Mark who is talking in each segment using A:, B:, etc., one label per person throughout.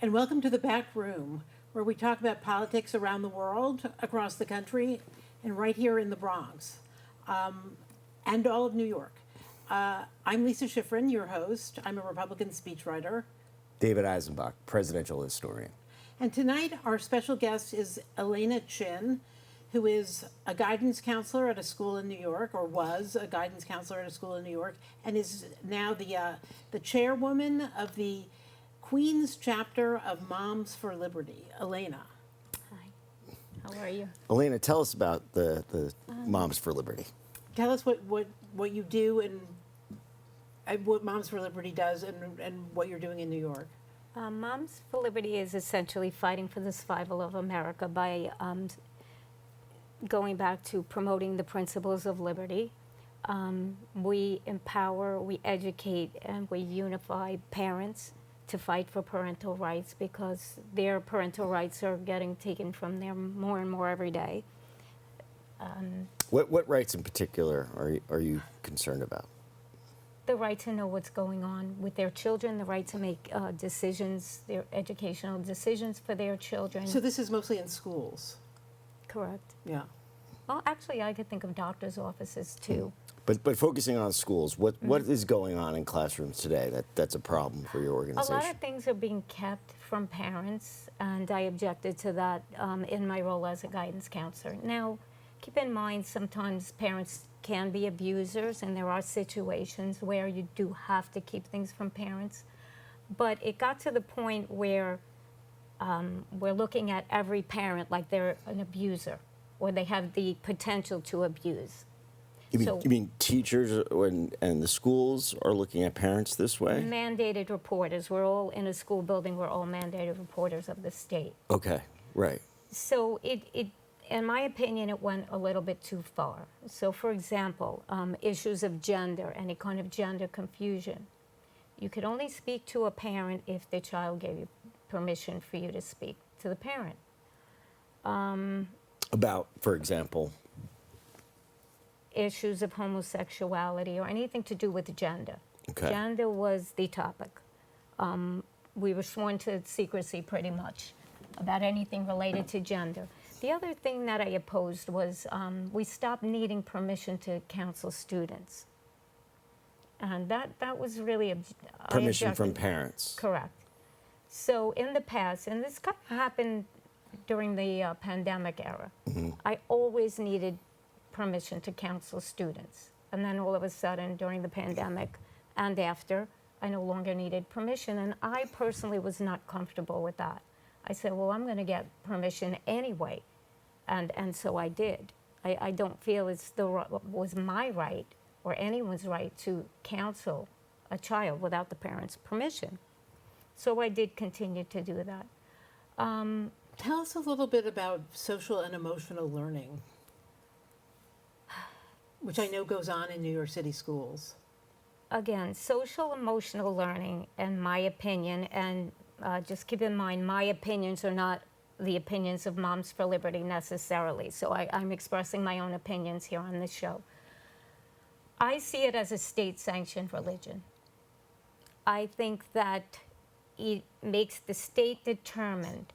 A: and welcome to the back room, where we talk about politics around the world, across the country, and right here in the Bronx, and all of New York. I'm Lisa Schiffren, your host. I'm a Republican speechwriter.
B: David Eisenbach, presidential historian.
A: And tonight, our special guest is Elena Clin, who is a guidance counselor at a school in New York, or was a guidance counselor at a school in New York, and is now the chairwoman of the Queens chapter of Moms for Liberty. Elena.
C: Hi, how are you?
B: Elena, tell us about the Moms for Liberty.
A: Tell us what you do and what Moms for Liberty does and what you're doing in New York.
C: Moms for Liberty is essentially fighting for the survival of America by going back to promoting the principles of liberty. We empower, we educate, and we unify parents to fight for parental rights because their parental rights are getting taken from them more and more every day.
B: What rights in particular are you concerned about?
C: The right to know what's going on with their children, the right to make decisions, their educational decisions for their children.
A: So this is mostly in schools.
C: Correct.
A: Yeah.
C: Well, actually, I could think of doctors' offices too.
B: But focusing on schools, what is going on in classrooms today that's a problem for your
C: A
B: organization?
C: lot of things are being kept from parents, and I objected to that in my role as a guidance counselor. Now, keep in mind, sometimes parents can be abusers, and there are situations where you do have to keep things from parents. But it got to the point where we're looking at every parent like they're an abuser, or they have the potential to abuse.
B: You mean teachers and the schools are looking at parents this way?
C: Mandated reporters. We're all in a school building. We're all mandated reporters of the state.
B: Okay, right.
C: So in my opinion, it went a little bit too far. So, for example, issues of gender, any kind of gender confusion. You could only speak to a parent if the child gave you permission for you to speak to the parent.
B: About, for example?
C: Issues of homosexuality or anything to do with gender.
B: Okay.
C: Gender was the topic. We were sworn to secrecy pretty much about anything related to gender. The other thing that I opposed was we stopped needing permission to counsel students. And that was really
B: Permission from parents.
C: Correct. So in the past, and this kind of happened during the pandemic era, I always needed permission to counsel students. And then all of a sudden, during the pandemic and after, I no longer needed permission. And I personally was not comfortable with that. I said, well, I'm going to get permission anyway. And so I did. I don't feel it was my right or anyone's right to counsel a child without the parent's permission. So I did continue to do that.
A: Tell us a little bit about social and emotional learning, which I know goes on in New York City schools.
C: Again, social emotional learning, in my opinion, and just keep in mind, my opinions are not the opinions of Moms for Liberty necessarily. So I'm expressing my own opinions here on this show. I see it as a state-sanctioned religion. I think that it makes the state determine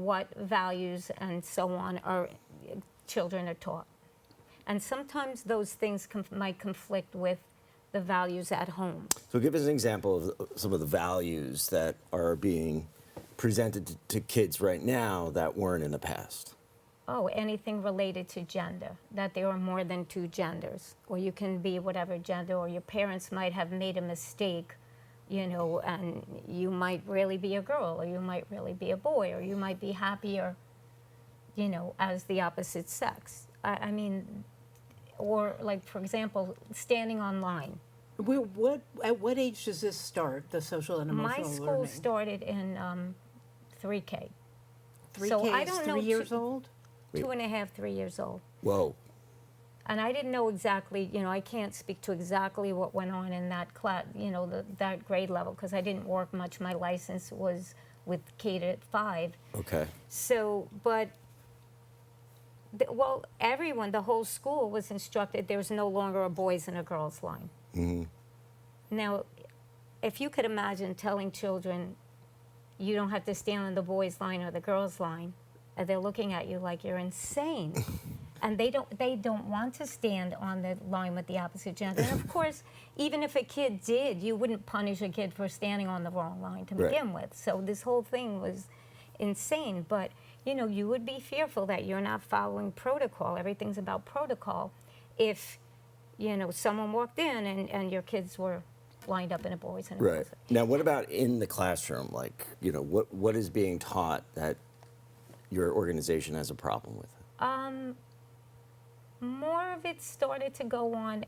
C: what values and so on our children are taught. And sometimes those things might conflict with the values at home.
B: So give us an example of some of the values that are being presented to kids right now that weren't in the past.
C: Oh, anything related to gender, that there are more than two genders, or you can be whatever gender, or your parents might have made a mistake, and you might really be a girl, or you might really be a boy, or you might be happier, as the opposite sex. I mean, or like, for example, standing online.
A: At what age does this start, the social and emotional learning?
C: My school started in 3K.
A: 3K
C: so I
A: is
C: don't
A: 3
C: know,
A: years old?
C: 2.5, 3 years old.
B: Whoa.
C: And I didn't know exactly, I can't speak to exactly what went on in that class, that grade level, because I didn't work much. My license was with K to 5.
B: Okay.
C: So, but, everyone, the whole school was instructed there was no longer a boys and a girls line. Mm-hmm. Now, if you could imagine telling children, you don't have to stand on the boys' line or the girls' line. And they're looking at you like you're insane. And they don't want to stand on the line with the opposite gender. And of course, even if a kid did, you wouldn't punish a kid for standing on the wrong line to begin with. So this whole thing was insane. But, you know, you would be fearful that you're not following protocol. Everything's about protocol. If, you know, someone walked in and your kids were lined up in a boys and a girls.
B: Right. Now, what about in the classroom? Like, you know, what is being taught that your organization has a problem with?
C: More of it started to go on,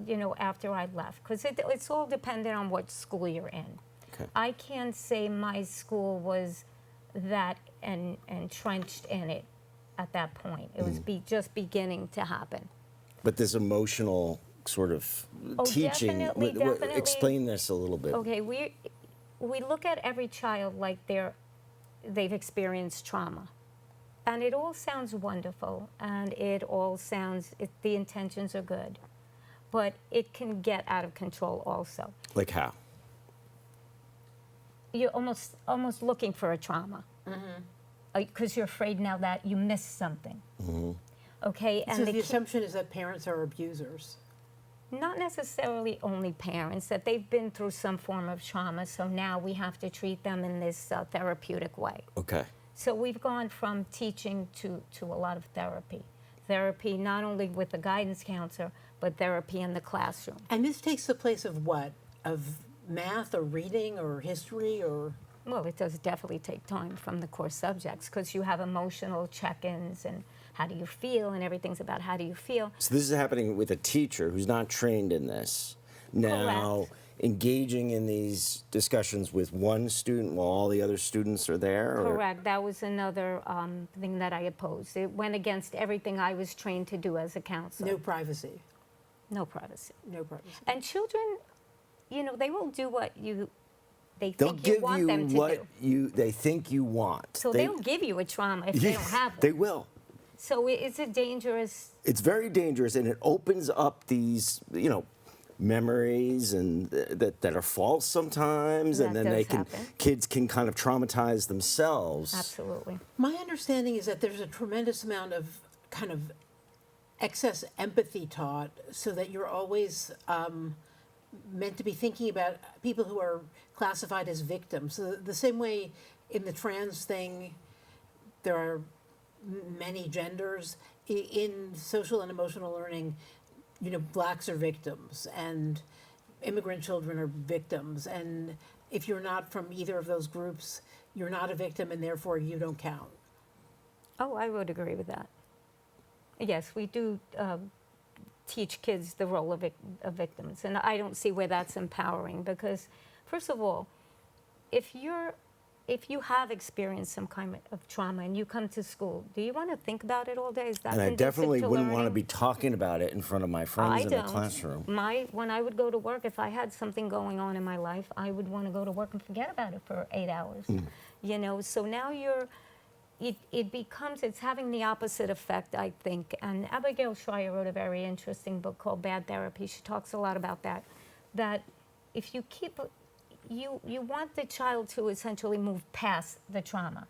C: you know, after I left, because it's all dependent on what school you're in.
B: Okay.
C: I can't say my school was that entrenched in it at that point. It was just beginning to happen.
B: But this emotional sort of teaching,
C: definitely.
B: explain this a little bit.
C: Okay, we look at every child like they've experienced trauma. And it all sounds wonderful, and it all sounds, the intentions are good. But it can get out of control also.
B: Like how?
C: You're almost looking for a trauma. Because you're afraid now that you missed something. Okay? And
A: So the assumption is that parents are abusers.
C: not necessarily only parents, that they've been through some form of trauma, so now we have to treat them in this therapeutic way.
B: Okay.
C: So we've gone from teaching to a lot of therapy. Therapy not only with the guidance counselor, but therapy in the classroom.
A: And this takes the place of what? Of math or reading or history or?
C: Well, it does definitely take time from the core subjects, because you have emotional check-ins and how do you feel, and everything's about how do you feel.
B: So this is happening with a teacher who's not trained in this. Now,
C: Correct.
B: engaging in these discussions with one student while all the other students are there? Or?
C: Correct. That was another thing that I opposed. It went against everything I was trained to do as a counselor.
A: No privacy.
C: No privacy.
A: No privacy.
C: And children, you know, they will do what they
B: They'll
C: think you
B: give
C: want
B: you
C: them to
B: what
C: do.
B: they think you want.
C: So they'll give you a trauma if they don't have one.
B: They will.
C: So it's a dangerous.
B: It's very dangerous, and it opens up these, you know, memories and that are false sometimes, and
C: That
B: then
C: does
B: kids can kind of traumatize themselves.
C: Absolutely.
A: My understanding is that there's a tremendous amount of kind of excess empathy taught, so that you're always meant to be thinking about people who are classified as victims. So the same way in the trans thing, there are many genders. In social and emotional learning, you know, blacks are victims and immigrant children are victims. And if you're not from either of those groups, you're not a victim, and therefore you don't count.
C: Oh, I would agree with that. Yes, we do teach kids the role of victims, and I don't see where that's empowering, because, first of all, if you have experienced some kind of trauma and you come to school, do you want to think about it all day? Is that
B: And I
C: conducive
B: definitely
C: to
B: wouldn't want to
C: learning?
B: be talking about it in front of my friends
C: I
B: in
C: don't.
B: the classroom.
C: When I would go to work, if I had something going on in my life, I would want to go to work and forget about it for 8 hours. You know, so now it's having the opposite effect, I think. And Abigail Schreier wrote a very interesting book called Bad Therapy. She talks a lot about that if you keep, you want the child to essentially move past the trauma.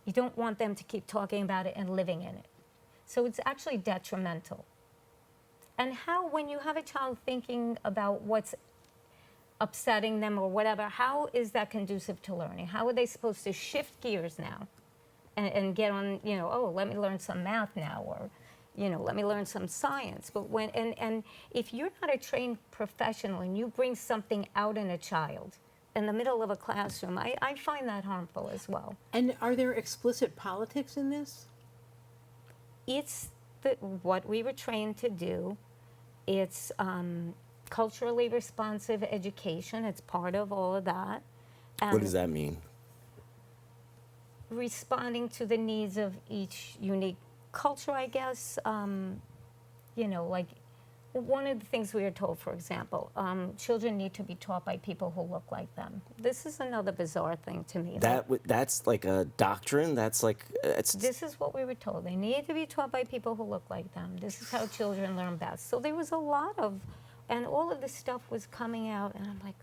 C: You don't want them to keep talking about it and living in it. So it's actually detrimental. And how, when you have a child thinking about what's upsetting them or whatever, how is that conducive to learning? How are they supposed to shift gears now and get on, you know, oh, let me learn some math now, or, you know, let me learn some science. But when, and if you're not a trained professional and you bring something out in a child in the middle of a classroom, I find that harmful as well.
A: And are there explicit politics in this?
C: It's what we were trained to do. It's culturally responsive education. It's part of all of that.
B: What does that mean?
C: Responding to the needs of each unique culture, I guess. You know, like one of the things we are told, for example, children need to be taught by people who look like them. This is another bizarre thing to me.
B: That's like a doctrine. That's like
C: This is what we were told. They need to be taught by people who look like them. This is how children learn best. So there was a lot of, and all of this stuff was coming out, and I'm like,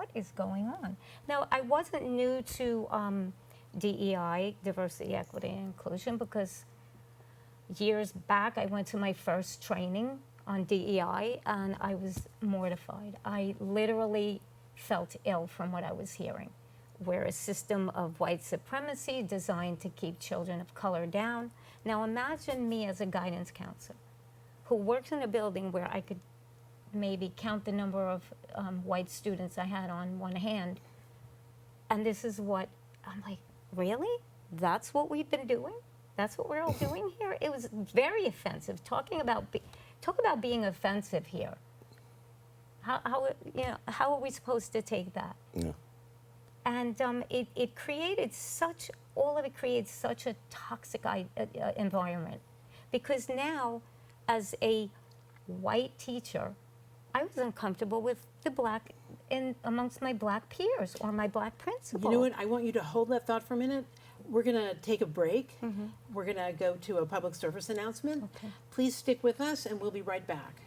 C: what is going on? Now, I wasn't new to DEI, diversity, equity, and inclusion, because years back I went to my first training on DEI and I was mortified. I literally felt ill from what I was hearing. We're a system of white supremacy designed to keep children of color down. Now imagine me as a guidance counselor who works in a building where I could maybe count the number of white students I had on one hand. And this is what, I'm like, really? That's what we've been doing? That's what we're all doing here? It was very offensive. Talk about being offensive here. How are we supposed to take that?
B: Yeah.
C: And it created all of it creates such a toxic environment. Because now, as a white teacher, I was uncomfortable with amongst my black peers or my black principal.
A: You know what? I want you to hold that thought for a minute. We're going to take a break. We're going to go to a public service announcement.
C: Okay.
A: Please stick with us, and we'll be right back.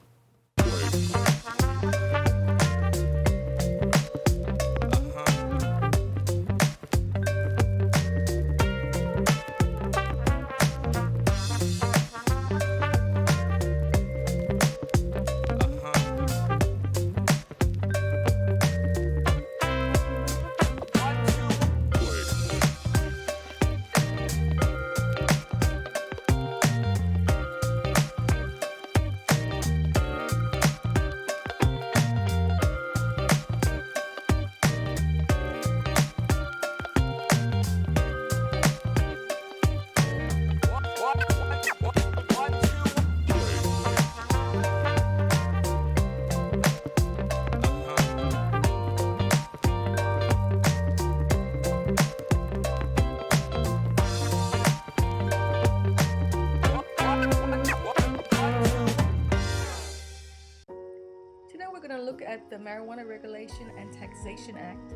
D: At the Marijuana Regulation and Taxation Act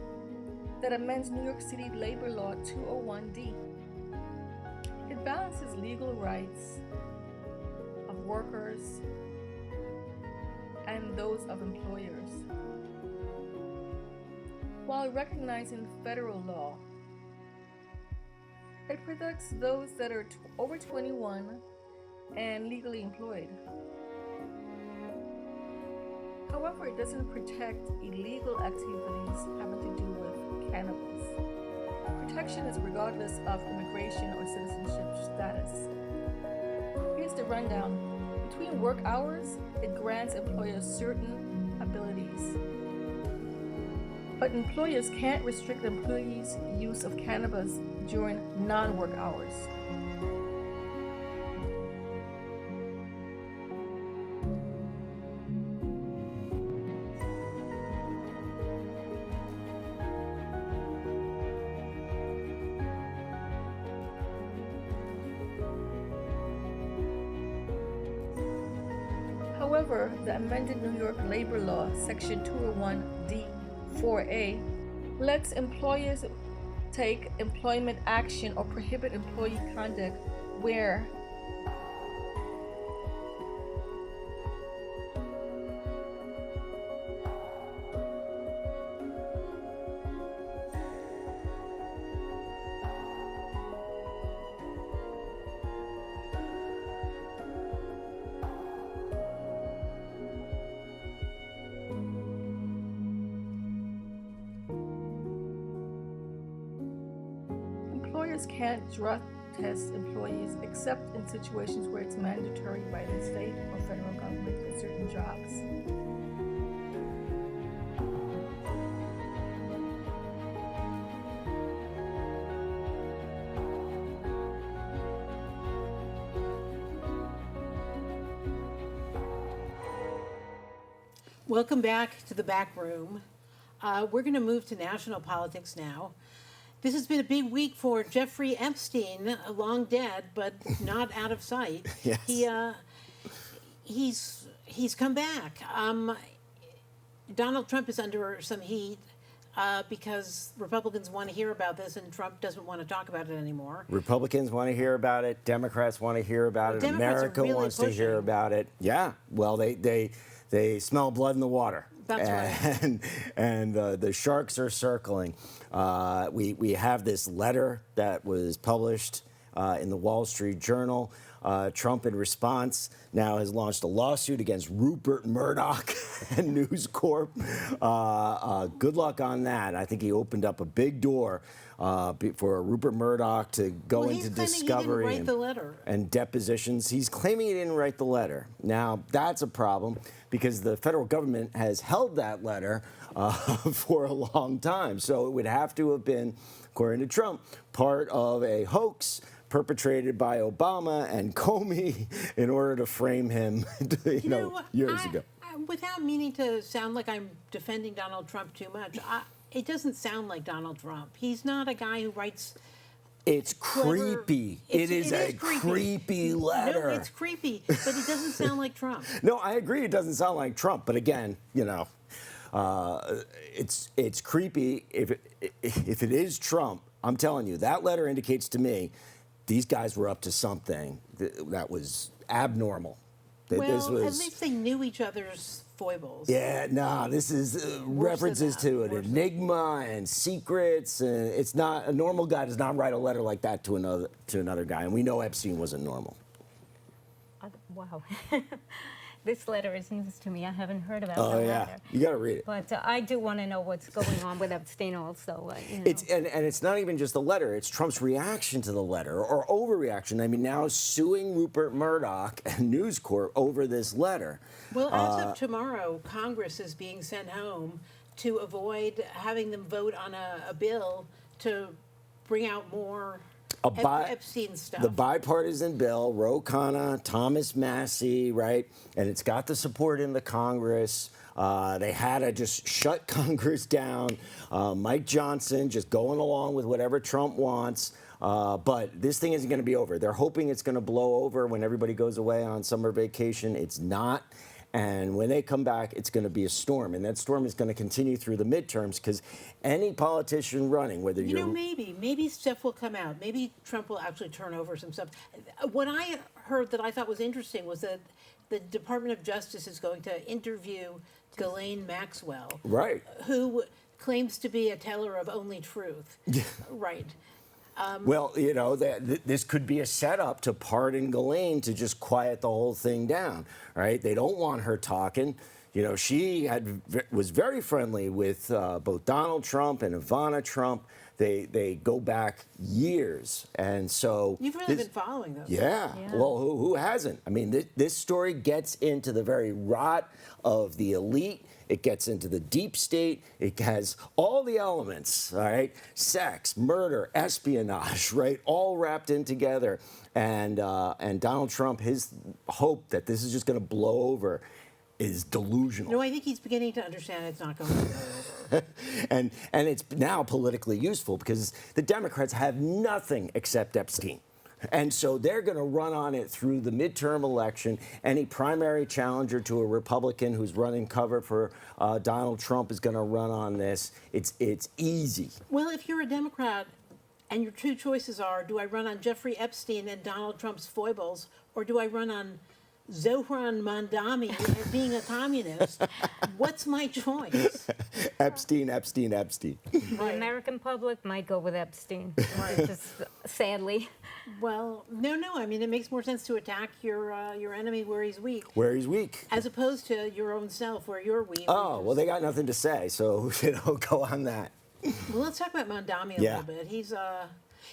D: that amends New York City Labor Law 201D. It balances legal rights of workers and those of employers, while recognizing federal law. It protects those that are over 21 and legally employed. However, it doesn't protect illegal activities having to do with cannabis. Protection is regardless of immigration or citizenship status. Here's the rundown. Between work hours, it grants employers certain abilities. But employers can't restrict employees' use of cannabis during non-work hours. However, the amended New York Labor Law, Section 201D4A, lets employers take employment action or prohibit employee conduct where employers can't drug test employees except in situations where it's mandatory by the state or federal government for certain jobs.
A: Welcome back to the back room. We're going to move to national politics now. This has been a big week for Jeffrey Epstein, long dead, but not out of sight.
B: Yes.
A: He's come back. Donald Trump is under some heat because Republicans want to hear about this and Trump doesn't want to talk about it anymore.
B: Republicans want to hear about it. Democrats want to hear about it.
A: Democrats
B: America
A: are really
B: wants to hear
A: pushing.
B: about it. Yeah. Well, they smell blood in the water.
A: That's right.
B: And the sharks are circling. We have this letter that was published in the Wall Street Journal. Trump, in response, now has launched a lawsuit against Rupert Murdoch and News Corp. Good luck on that. I think he opened up a big door for Rupert Murdoch to go
A: Well,
B: into
A: he's claiming
B: discovery
A: he didn't write the letter.
B: and depositions. He's claiming he didn't write the letter. Now, that's a problem because the federal government has held that letter for a long time. So it would have to have been, according to Trump, part of a hoax perpetrated by Obama and Comey in order to frame him, years ago.
A: Without meaning to sound like I'm defending Donald Trump too much, it doesn't sound like Donald Trump. He's not a guy who writes.
B: It's
A: clever-
B: creepy.
A: It
B: It is a creepy letter.
A: No, it's creepy, but it doesn't sound like Trump.
B: No, I agree. It doesn't sound like Trump, but again, it's creepy. If it is Trump, I'm telling you, that letter indicates to me these guys were up to something that was abnormal.
A: Well,
B: This was,
A: at least they knew each other's foibles.
B: yeah, nah. This is references
A: that.
B: to an
A: Worse than
B: enigma and secrets, and it's not a normal guy does not write a letter like that to another guy, and we know Epstein wasn't normal.
C: Wow. This letter is news to me. I haven't heard about
B: Oh
C: that
B: yeah,
C: letter.
B: you got to read it.
C: But I do want to know what's going on with Epstein also.
B: It's and it's not even just the letter; it's Trump's reaction to the letter or overreaction. I mean, now suing Rupert Murdoch and News Corp over this letter.
A: Well, as of tomorrow, Congress is being sent home to avoid having them vote on a bill to bring out more Epstein stuff.
B: The bipartisan bill, Ro Khanna, Thomas Massey, right? And it's got the support in the Congress. They had to just shut Congress down. Mike Johnson just going along with whatever Trump wants. But this thing isn't going to be over. They're hoping it's going to blow over when everybody goes away on summer vacation. It's not. And when they come back, it's going to be a storm. And that storm is going to continue through the midterms because any politician running, whether you're...
A: maybe stuff will come out. Maybe Trump will actually turn over some stuff. What I heard that I thought was interesting was that the Department of Justice is going to interview Ghislaine Maxwell,
B: Right.
A: who claims to be a teller of only truth. Right.
B: Well, this could be a setup to pardon Ghislaine to just quiet the whole thing down, right? They don't want her talking. She was very friendly with both Donald Trump and Ivana Trump. They go back years, and so
A: You've really been following them.
B: Yeah. Well, who hasn't? I mean, this story gets into the very rot of the elite. It gets into the deep state. It has all the elements, all right? Sex, murder, espionage, right? All wrapped in together. And Donald Trump, his hope that this is just going to blow over is delusional.
A: No, I think he's beginning to understand it's not going to blow over.
B: and it's now politically useful because the Democrats have nothing except Epstein. And so they're going to run on it through the midterm election. Any primary challenger to a Republican who's running cover for Donald Trump is going to run on this. It's easy.
A: Well, if you're a Democrat and your two choices are, do I run on Jeffrey Epstein and Donald Trump's foibles, or do I run on Zohran Mamdani being a communist? What's my choice?
B: Epstein.
C: The American public might go with Epstein, just sadly.
A: Well, no. I mean, it makes more sense to attack your enemy where he's weak.
B: Where he's weak.
A: As opposed to your own self where you're weak.
B: Oh, well, they got nothing to say, so go on that.
A: Well, let's talk about Mamdani a
B: Yeah.
A: little bit.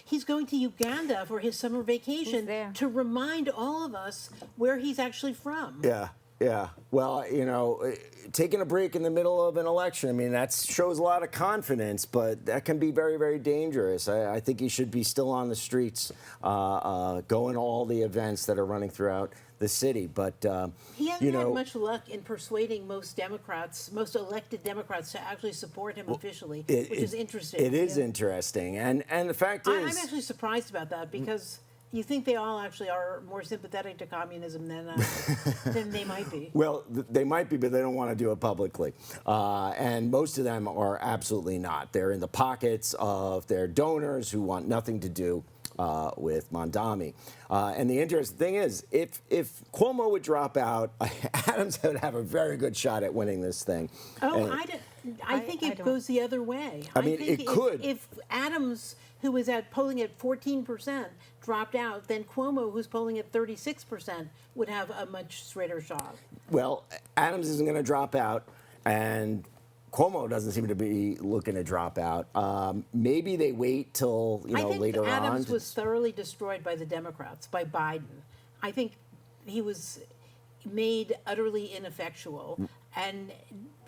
A: He's going to Uganda for his summer vacation
C: there.
A: to remind all of us where he's actually from.
B: Yeah. Well, taking a break in the middle of an election, I mean, that shows a lot of confidence, but that can be very, very dangerous. I think he should be still on the streets, going to all the events that are running throughout the city. But,
A: He hasn't had much luck in persuading most elected Democrats to actually support him officially, which is interesting.
B: It is interesting. And the fact is...
A: I'm actually surprised about that because you think they all actually are more sympathetic to communism than they might be.
B: Well, they might be, but they don't want to do it publicly. And most of them are absolutely not. They're in the pockets of their donors who want nothing to do Mondami. And the interesting thing is, if Cuomo would drop out, Adams would have a very good shot at winning this thing.
A: Oh,
B: And-
A: I think it
C: don't-
A: goes the other way.
B: I mean,
A: think
B: it could.
A: If Adams, who was polling at 14%, dropped out, then Cuomo, who's polling at 36%, would have a much straighter shot.
B: Well, Adams isn't going to drop out, and Cuomo doesn't seem to be looking to drop out. Maybe they wait till
A: I think
B: later
A: Adams
B: on.
A: was thoroughly destroyed by the Democrats, by Biden. I think he was made utterly ineffectual and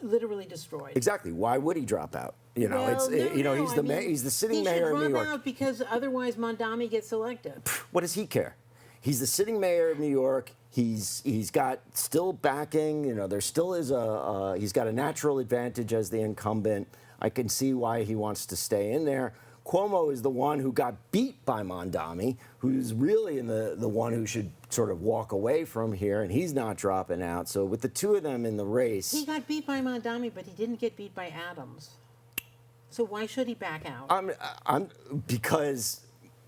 A: literally destroyed.
B: Exactly. Why would he drop out? You know,
A: Well, no,
B: he's the he's the sitting mayor of New
A: He should
B: York.
A: drop out because otherwise Mondami gets elected.
B: What does he care? He's the sitting mayor of New York. He's got still backing. You know, there still is he's got a natural advantage as the incumbent. I can see why he wants to stay in there. Cuomo is the one who got beat by Mondami, who's really the one who should sort of walk away from here, and he's not dropping out. So with the two of them in the race,
A: He got beat by Mondami, but he didn't get beat by Adams. So why should he back out?
B: I'm because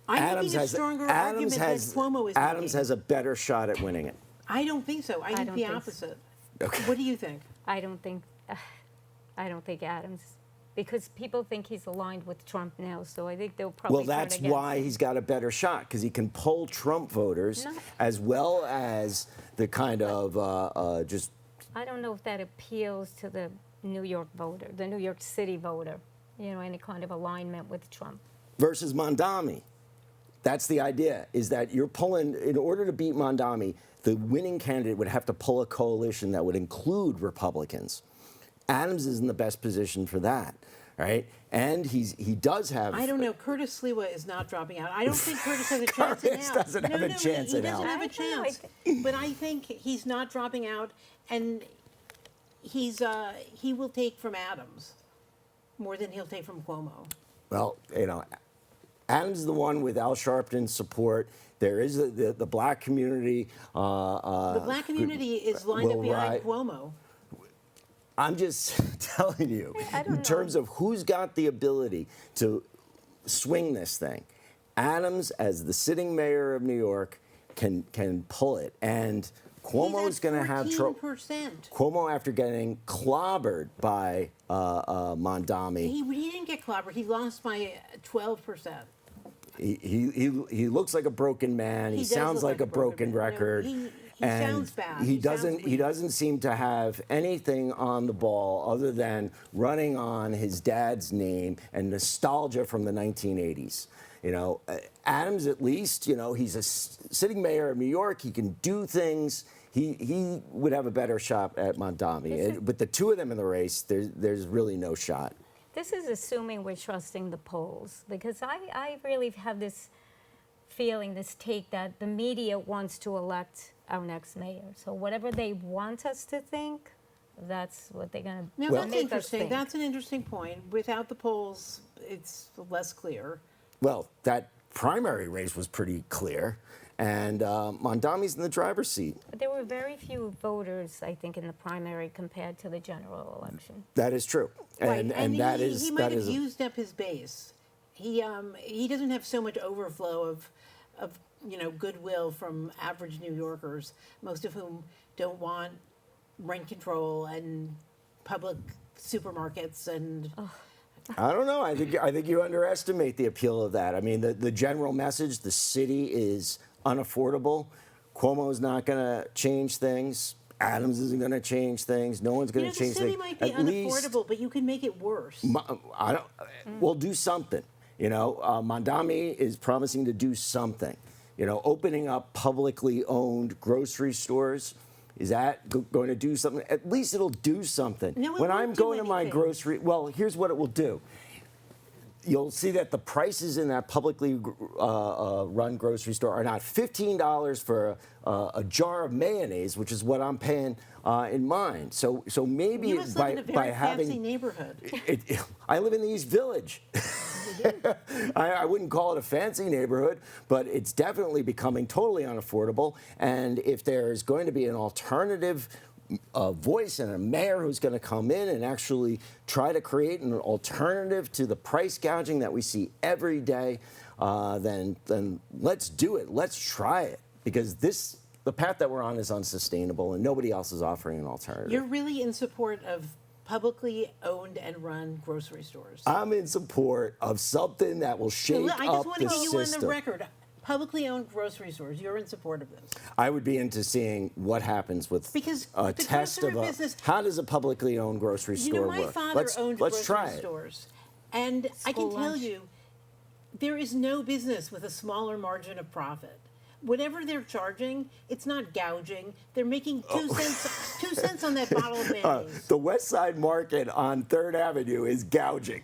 A: I think
B: Adams
A: he's a
B: has
A: stronger
B: Adams
A: argument
B: has
A: than Cuomo is
B: Adams
A: making.
B: has a better shot at winning it.
A: I don't think so. I think
C: don't
A: the
C: think so.
A: opposite.
B: Okay.
A: What do you think?
C: I don't think Adams, because people think he's aligned with Trump now, so I think they'll probably
B: Well, that's
C: turn against
B: why
C: him.
B: he's got a better shot, because he can poll Trump voters
C: No.
B: as well as the kind of just.
C: I don't know if that appeals to the New York voter, the New York City voter, any kind of alignment with Trump.
B: Versus Mondami. That's the idea, is that you're pulling, in order to beat Mondami, the winning candidate would have to pull a coalition that would include Republicans. Adams is in the best position for that, right? And he does have.
A: I don't know. Curtis Sliwa is not dropping out. I don't think Curtis has a chance in
B: Curtis
A: hell.
B: doesn't have a chance
A: he
B: in
A: doesn't
B: hell.
A: have a
C: I don't know,
A: chance. But I think he's not dropping out, and he will take from Adams more than he'll take from Cuomo.
B: Well, Adams is the one with Al Sharpton's support. There is the black community.
A: The black community is lined up
B: will
A: behind
B: ri-
A: Cuomo.
B: I'm just telling you,
C: I don't
B: in
C: know.
B: terms of who's got the ability to swing this thing, Adams, as the sitting mayor of New York, can pull it, and Cuomo's going to have trouble.
A: 14%.
B: Cuomo, after getting clobbered by Mondami,
A: He didn't get clobbered. He lost by 12%.
B: he looks like a broken man. He
A: does
B: sounds
A: look
B: like a broken
A: man. No,
B: record.
A: he
B: and
A: sounds bad.
B: He
A: He sounds
B: doesn't. He
A: weak.
B: doesn't seem to have anything on the ball other than running on his dad's name and nostalgia from the 1980s. Adams, at least, he's a sitting mayor of New York. He can do things. He would have a better shot at Mondami. With the two of them in the race, there's really no shot.
C: This is assuming we're trusting the polls, because I really have this feeling, this take that the media wants to elect our next mayor. So whatever they want us to think, that's what they're going to
A: Now,
B: Well-
A: that's
C: make us
A: interesting.
C: think.
A: That's an interesting point. Without the polls, it's less clear.
B: Well, that primary race was pretty clear, and Mondami's in the driver's seat.
C: But there were very few voters, I think, in the primary compared to the general election.
B: That is true, and that is
A: he
B: that
A: might have
B: is a-
A: used up his base. He doesn't have so much overflow of goodwill from average New Yorkers, most of whom don't want rent control and public supermarkets and.
B: I don't know. I think you underestimate the appeal of that. I mean, the general message: the city is unaffordable. Cuomo's not going to change things. Adams isn't going to change things. No one's going to
A: The
B: change
A: city
B: things.
A: might be
B: At least,
A: unaffordable, but you can make it worse.
B: I don't. We'll do something. Mondami is promising to do something. Opening up publicly owned grocery stores. Is that going to do something? At least it'll do something.
A: No, it
B: when
A: won't
B: I'm
A: do
B: going to my
A: anything.
B: grocery, well, here's what it will do. You'll see that the prices in that publicly run grocery store are not $15 for a jar of mayonnaise, which is what I'm paying in mine. So maybe
A: You must live in a very
B: by
A: fancy
B: having
A: neighborhood.
B: I live in the East Village. I wouldn't call it a fancy neighborhood, but it's definitely becoming totally unaffordable. And if there's going to be an alternative a voice and a mayor who's going to come in and actually try to create an alternative to the price gouging that we see every day, then let's do it. Let's try it, because the path that we're on is unsustainable, and nobody else is offering an alternative.
A: You're really in support of publicly owned and run grocery stores.
B: I'm in support of something that will shake
A: I just
B: up
A: want
B: the
A: to get you on the
B: system.
A: record. Publicly owned grocery stores, you're in support of this.
B: I would be into seeing what happens with
A: Because
B: a
A: the
B: test of
A: grocery business-
B: how does a publicly owned grocery
A: You
B: store
A: know, my
B: work.
A: father owned grocery
B: try it.
A: stores. And I can
C: School
A: tell
C: lunch.
A: you, there is no business with a smaller margin of profit. Whatever they're charging, it's not gouging. They're making 2 cents on that bottle of mayonnaise.
B: The West Side Market on 3rd Avenue is gouging.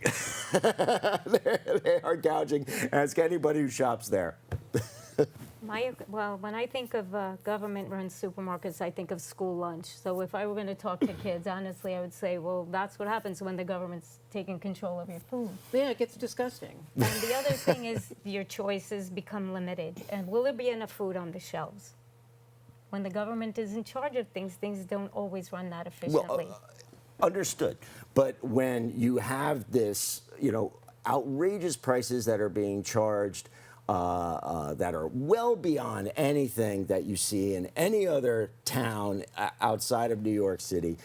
B: They are gouging. Ask anybody who shops there.
C: Well, when I think of government-run supermarkets, I think of school lunch. So if I were going to talk to kids, honestly, I would say, well, that's what happens when the government's taking control of your food.
A: Yeah, it gets disgusting.
C: And the other thing is your choices become limited. And will there be enough food on the shelves? When the government is in charge of things, things don't always run that efficiently.
B: Understood. But when you have this, outrageous prices that are being charged, that are well beyond anything that you see in any other town outside of New York City,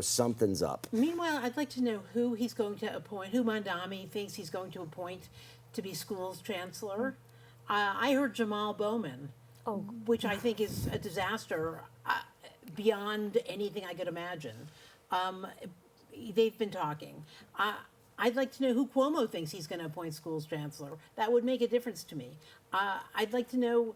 B: something's up.
A: Meanwhile, I'd like to know who he's going to appoint, who Mondami thinks he's going to appoint to be schools chancellor. I heard Jamal Bowman, which I think is a disaster beyond anything I could imagine. They've been talking. I'd like to know who Cuomo thinks he's going to appoint schools chancellor. That would make a difference to me. I'd like to know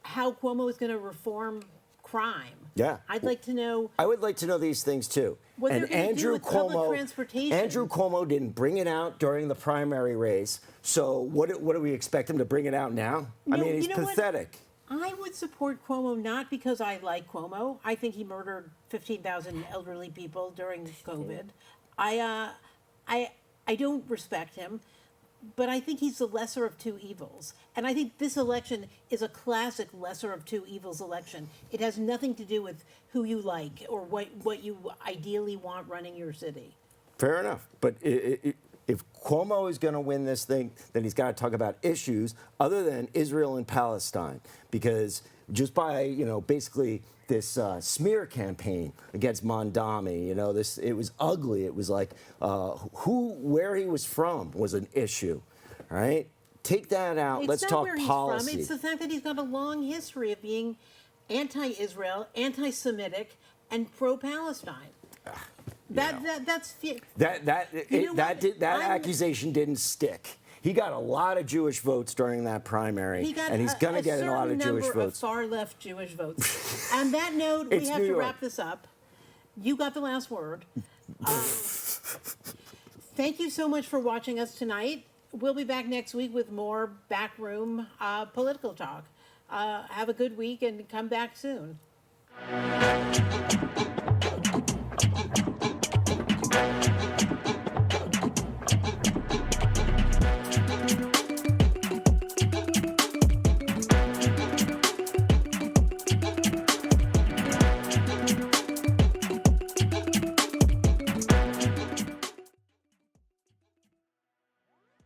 A: how Cuomo is going to reform crime.
B: Yeah.
A: I'd like to know.
B: I would like to know these things too.
A: What
B: and
A: they're gonna do
B: Andrew
A: with public
B: Cuomo,
A: transportation.
B: Andrew Cuomo didn't bring it out during the primary race. So what do we expect him to bring it out now? I
A: No,
B: mean, he's
A: you know what?
B: pathetic.
A: I would support Cuomo not because I like Cuomo. I think he murdered 15,000 elderly people during COVID. I don't respect him, but I think he's the lesser of two evils. And I think this election is a classic lesser of two evils election. It has nothing to do with who you like or what you ideally want running your city.
B: Fair enough. But if Cuomo is going to win this thing, then he's got to talk about issues other than Israel and Palestine. Because just by, basically this smear campaign against Mondami, it was ugly. It was like where he was from was an issue, right? Take that out.
A: It's
B: Let's
A: not
B: talk
A: where he's
B: policy.
A: from. It's the fact that he's got a long history of being anti-Israel, anti-Semitic, and pro-Palestine. That's
B: That accusation didn't stick. He got a lot of Jewish votes during that primary, and he's going to get a lot of Jewish votes.
A: Far-left Jewish votes. On that note, we
B: It's
A: have
B: New
A: to
B: York.
A: wrap this up. You got the last word. Thank you so much for watching us tonight. We'll be back next week with more backroom political talk. Have a good week and come back soon.